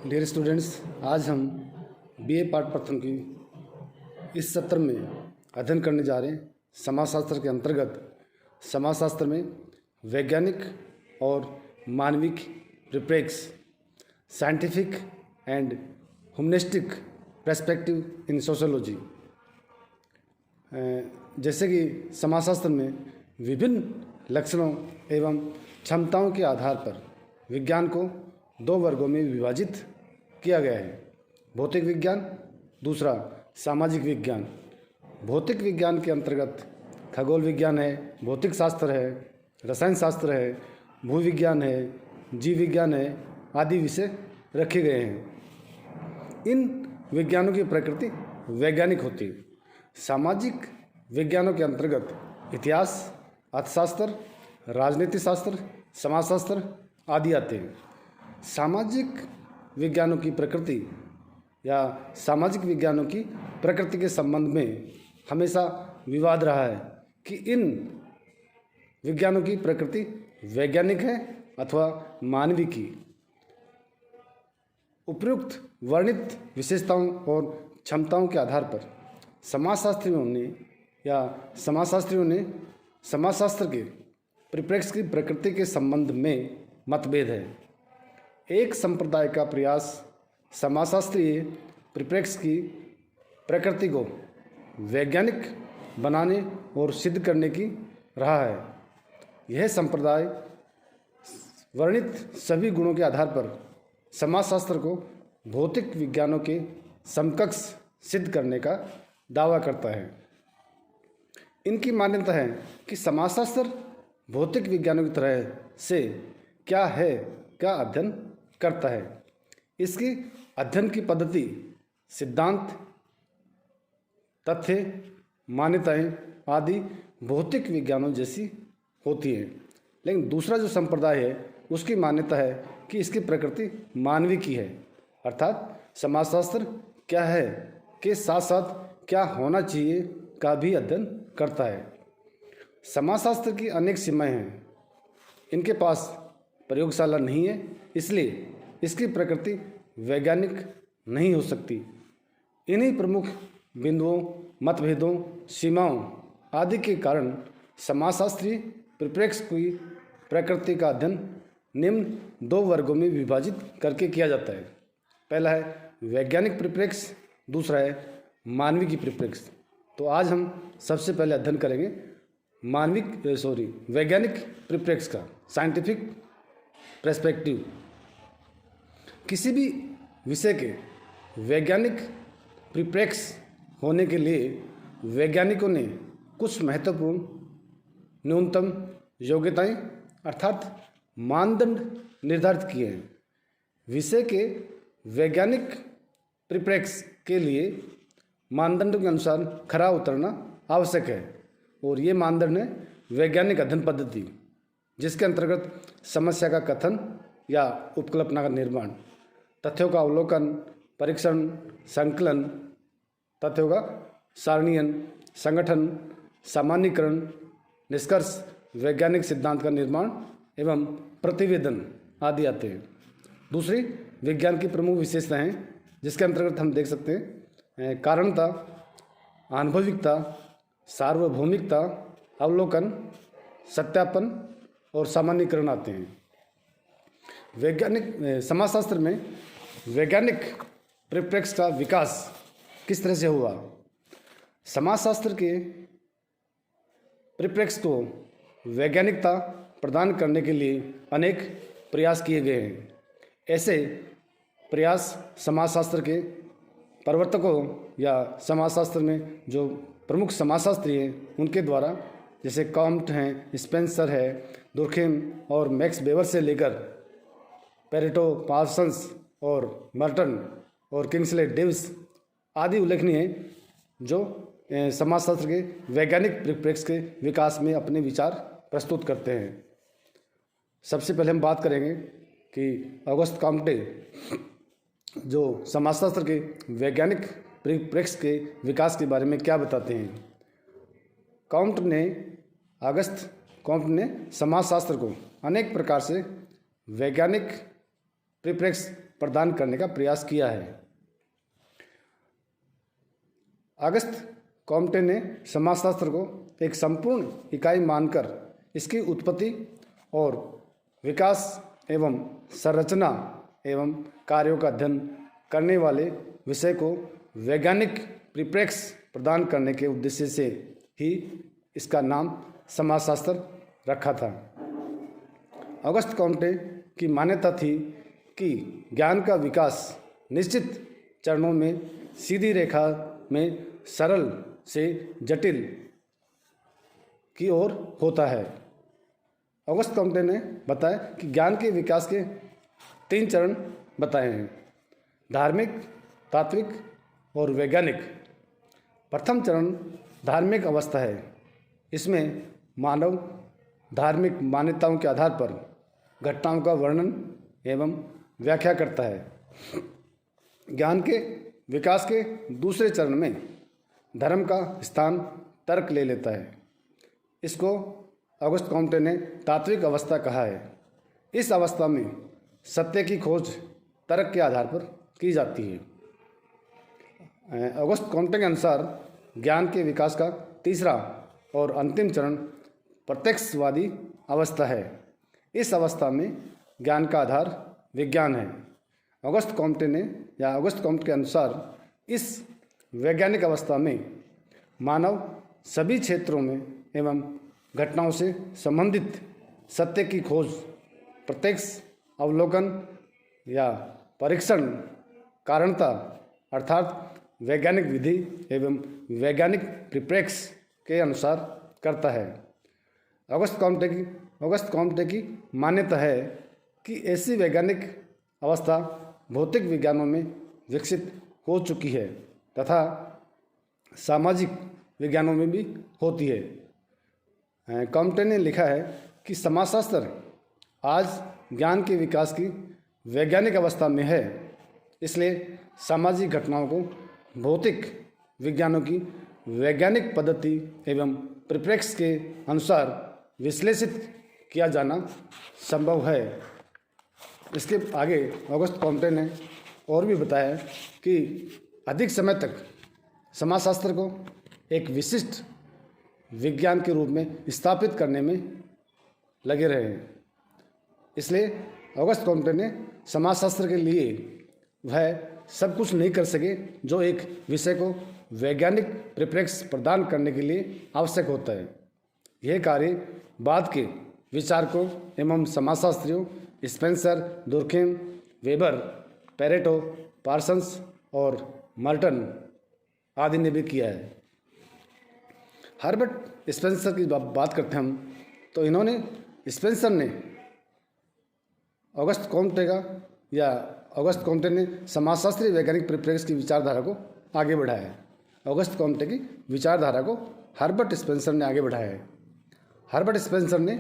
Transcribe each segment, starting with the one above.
Dear students, आज हम BA पाठ प्रथम की इस सत्र में अध्ययन करने जा रहे हैं। समाजशास्त्र के अंतर्गत समाजशास्त्र में वैज्ञानिक और मानविक परिप्रेक्ष्य, scientific and humanistic perspective in sociology. जैसे कि समाजशास्त्र में विभिन्न लक्षणों एवं क्षमताओं के आधार पर विज्ञान को दो वर्गों में विभाजित किया गया है। भौतिक विज्ञान, दूसरा सामाजिक विज्ञान। भौतिक विज्ञान के अंतर्गत खगोल विज्ञान है, भौतिक शास्त्र है, रसायन शास्त्र है, भूविज्ञान है, जीव विज्ञान है आदि विषय रखे गए हैं। इन विज्ञानों की प्रकृति वैज्ञानिक होती है। सामाजिक विज्ञानों के अंतर्गत इतिहास, अर्थशास्त्र, राजनीति शास्त्र, समाजशास्त्र आदि आते हैं। सामाजिक विज्ञानों की प्रकृति या सामाजिक विज्ञानों की प्रकृति के संबंध में हमेशा विवाद रहा है कि इन विज्ञानों की प्रकृति वैज्ञानिक है अथवा मानवीय की। उपयुक्त वर्णित विशेषताओं और क्षमताओं के आधार पर समाजशास्त्रियों ने समाजशास्त्र के परिप्रेक्ष्य की प्रकृति के संबंध में मतभेद है। एक संप्रदाय का प्रयास समाजशास्त्रीय परिप्रेक्ष्य की प्रकृति को वैज्ञानिक बनाने और सिद्ध करने की रहा है। यह संप्रदाय वर्णित सभी गुणों के आधार पर समाजशास्त्र को भौतिक विज्ञानों के समकक्ष सिद्ध करने का दावा करता है। इनकी मान्यता है कि समाजशास्त्र भौतिक विज्ञानों की तरह से क्या अध्ययन करता है। इसकी अध्ययन की पद्धति, सिद्धांत, तथ्य, मान्यताएं आदि भौतिक विज्ञानों जैसी होती है। लेकिन दूसरा जो संप्रदाय है उसकी मान्यता है कि इसकी प्रकृति मानवीय की है, अर्थात समाजशास्त्र क्या है के साथ साथ क्या होना चाहिए का भी अध्ययन करता है। समाजशास्त्र की अनेक सीमाएं हैं। इनके पास प्रयोगशाला नहीं है, इसलिए इसकी प्रकृति वैज्ञानिक नहीं हो सकती। इन्हीं प्रमुख बिंदुओं, मतभेदों, सीमाओं आदि के कारण समाजशास्त्रीय परिप्रेक्ष्य की प्रकृति का अध्ययन निम्न दो वर्गों में विभाजित करके किया जाता है। पहला है वैज्ञानिक परिप्रेक्ष्य, दूसरा है मानविक परिप्रेक्ष्य। तो आज हम सबसे पहले अध्ययन करेंगे वैज्ञानिक परिप्रेक्ष्य का, साइंटिफिक पर्सपेक्टिव। किसी भी विषय के वैज्ञानिक परिप्रेक्ष्य होने के लिए वैज्ञानिकों ने कुछ महत्वपूर्ण न्यूनतम योग्यताएं अर्थात मानदंड निर्धारित किए हैं। विषय के वैज्ञानिक परिप्रेक्ष्य के लिए मानदंडों के अनुसार खरा उतरना आवश्यक है और ये मानदंड है वैज्ञानिक अध्ययन पद्धति, जिसके अंतर्गत समस्या का कथन या उपकल्पना का निर्माण, तथ्यों का अवलोकन, परीक्षण, संकलन, तथ्यों का सारणीयन, संगठन, सामान्यीकरण, निष्कर्ष, वैज्ञानिक सिद्धांत का निर्माण एवं प्रतिवेदन आदि आते हैं। दूसरी विज्ञान की प्रमुख विशेषताएं हैं, जिसके अंतर्गत हम देख सकते हैं कारणता, आनुभविकता, सार्वभौमिकता, अवलोकन, सत्यापन और सामान्यीकरण आते हैं। समाजशास्त्र में वैज्ञानिक परिप्रेक्ष्य का विकास किस तरह से हुआ। समाजशास्त्र के परिप्रेक्ष्य को वैज्ञानिकता प्रदान करने के लिए अनेक प्रयास किए गए हैं। ऐसे प्रयास समाजशास्त्र के प्रवर्तकों या समाजशास्त्र में जो प्रमुख समाजशास्त्री हैं उनके द्वारा, जैसे कॉम्ट हैं, स्पेंसर है, दुर्खेम और मैक्स वेबर से लेकर पेरेटो, पार्सन्स और मर्टन और किंग्सले डेविस आदि उल्लेखनीय हैं, जो समाजशास्त्र के वैज्ञानिक परिप्रेक्ष्य के विकास में अपने विचार प्रस्तुत करते हैं। सबसे पहले हम बात करेंगे कि ऑगस्ट कॉम्टे जो समाजशास्त्र के वैज्ञानिक परिप्रेक्ष्य के विकास के बारे में क्या बताते हैं। ऑगस्ट कॉम्ट ने समाजशास्त्र को अनेक प्रकार से वैज्ञानिक परिप्रेक्ष्य प्रदान करने का प्रयास किया है। अगस्त कॉम्टे ने समाजशास्त्र को एक संपूर्ण इकाई मानकर इसकी उत्पत्ति और विकास एवं संरचना एवं कार्यों का अध्ययन करने वाले विषय को वैज्ञानिक परिप्रेक्ष्य प्रदान करने के उद्देश्य से ही इसका नाम समाजशास्त्र रखा था। अगस्त कॉम्टे की मान्यता थी कि ज्ञान का विकास निश्चित चरणों में सीधी रेखा में सरल से जटिल की ओर होता है। अगस्त कॉम्टे ने बताया कि ज्ञान के विकास के 3 चरण बताए हैं: धार्मिक, तात्विक और वैज्ञानिक। प्रथम चरण धार्मिक अवस्था है। इसमें मानव धार्मिक मान्यताओं के आधार पर घटनाओं का वर्णन एवं व्याख्या करता है। ज्ञान के विकास के दूसरे चरण में धर्म का स्थान तर्क ले लेता है। इसको अगस्त कॉम्टे ने तात्विक अवस्था कहा है। इस अवस्था में सत्य की खोज तर्क के आधार पर की जाती है। अगस्त कॉम्टे के अनुसार ज्ञान के विकास का तीसरा और अंतिम चरण प्रत्यक्षवादी अवस्था है। इस अवस्था में ज्ञान का आधार विज्ञान है। अगस्त कॉम्टे के अनुसार इस वैज्ञानिक अवस्था में मानव सभी क्षेत्रों में एवं घटनाओं से संबंधित सत्य की खोज प्रत्यक्ष अवलोकन या परीक्षण कारणता अर्थात वैज्ञानिक विधि एवं वैज्ञानिक परिप्रेक्ष्य के अनुसार करता है। अगस्त कॉम्टे की मान्यता है कि ऐसी वैज्ञानिक अवस्था भौतिक विज्ञानों में विकसित हो चुकी है तथा सामाजिक विज्ञानों में भी होती है। कॉम्टे ने लिखा है कि समाजशास्त्र आज ज्ञान के विकास की वैज्ञानिक अवस्था में है, इसलिए सामाजिक घटनाओं को भौतिक विज्ञानों की वैज्ञानिक पद्धति एवं परिप्रेक्ष्य के अनुसार विश्लेषित किया जाना संभव है। इसके आगे अगस्त कॉम्टे ने और भी बताया कि अधिक समय तक समाजशास्त्र को एक विशिष्ट विज्ञान के रूप में स्थापित करने में लगे रहे हैं। इसलिए अगस्त कॉम्टे ने समाजशास्त्र के लिए वह सब कुछ नहीं कर सके जो एक विषय को वैज्ञानिक परिप्रेक्ष्य प्रदान करने के लिए आवश्यक होता है। यह कार्य बाद के विचारकों एवं समाजशास्त्रियों Spencer, Durkheim, Weber, Pareto, Parsons और मर्टन आदि ने भी किया है। हर्बर्ट स्पेंसर की बात करते हैं हम, तो इन्होंने स्पेंसर ने अगस्त कॉम्टे ने समाजशास्त्री वैज्ञानिक परिप्रेक्ष्य की विचारधारा को आगे बढ़ाया है। अगस्त कॉम्टे की विचारधारा को हर्बर्ट स्पेंसर ने आगे बढ़ाया है। हर्बर्ट स्पेंसर ने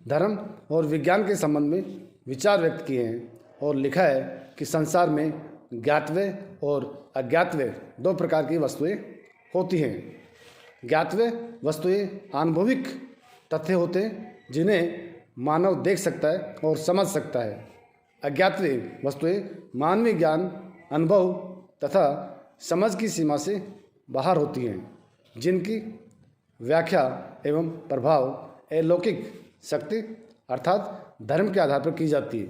धर्म और विज्ञान के संबंध में विचार व्यक्त किए हैं और लिखा है कि संसार में ज्ञातव्य और अज्ञातव्य 2 प्रकार की वस्तुएं होती हैं। ज्ञातव्य वस्तुएं आनुभविक तथ्य होते हैं जिन्हें मानव देख सकता है और समझ सकता है। अज्ञातव्य वस्तुएं मानवीय ज्ञान, अनुभव तथा समझ की सीमा से बाहर होती हैं, जिनकी व्याख्या एवं प्रभाव अलौकिक शक्ति अर्थात धर्म के आधार पर की जाती है।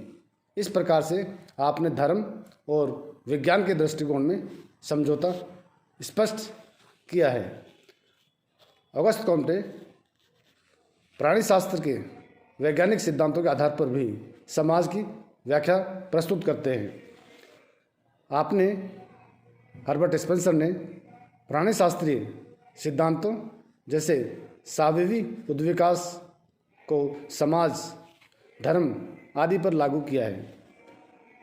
इस प्रकार से आपने धर्म और विज्ञान के दृष्टिकोण में समझौता स्पष्ट किया है। अगस्त कॉम्टे प्राणीशास्त्र के वैज्ञानिक सिद्धांतों के आधार पर भी समाज की व्याख्या प्रस्तुत करते हैं। आपने हर्बर्ट स्पेंसर ने प्राणीशास्त्रीय सिद्धांतों जैसे साविवी उद्विकास को समाज, धर्म आदि पर लागू किया है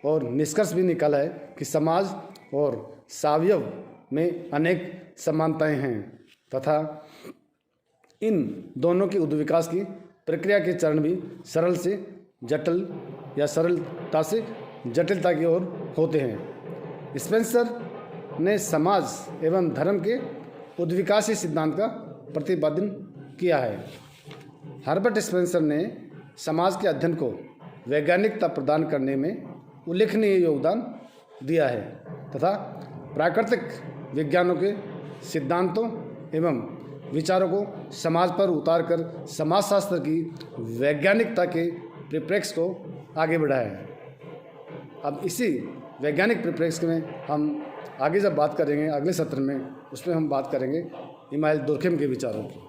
और निष्कर्ष भी निकाला है कि समाज और सावयव में अनेक समानताएं हैं तथा इन दोनों की उद्विकास की प्रक्रिया के चरण भी सरल से जटिल या सरलता से जटिलता की ओर होते हैं। स्पेंसर ने समाज एवं धर्म के उद्विकासी सिद्धांत का प्रतिपादन किया है। हर्बर्ट स्पेंसर ने समाज के अध्ययन को वैज्ञानिकता प्रदान करने में उल्लेखनीय योगदान दिया है तथा प्राकृतिक विज्ञानों के सिद्धांतों एवं विचारों को समाज पर उतारकर समाजशास्त्र की वैज्ञानिकता के परिप्रेक्ष्य को आगे बढ़ाया है। अब इसी वैज्ञानिक परिप्रेक्ष्य में हम आगे जब बात करेंगे अगले सत्र में, उसमें हम बात करेंगे इमानुएल दुर्खेम के विचारों की।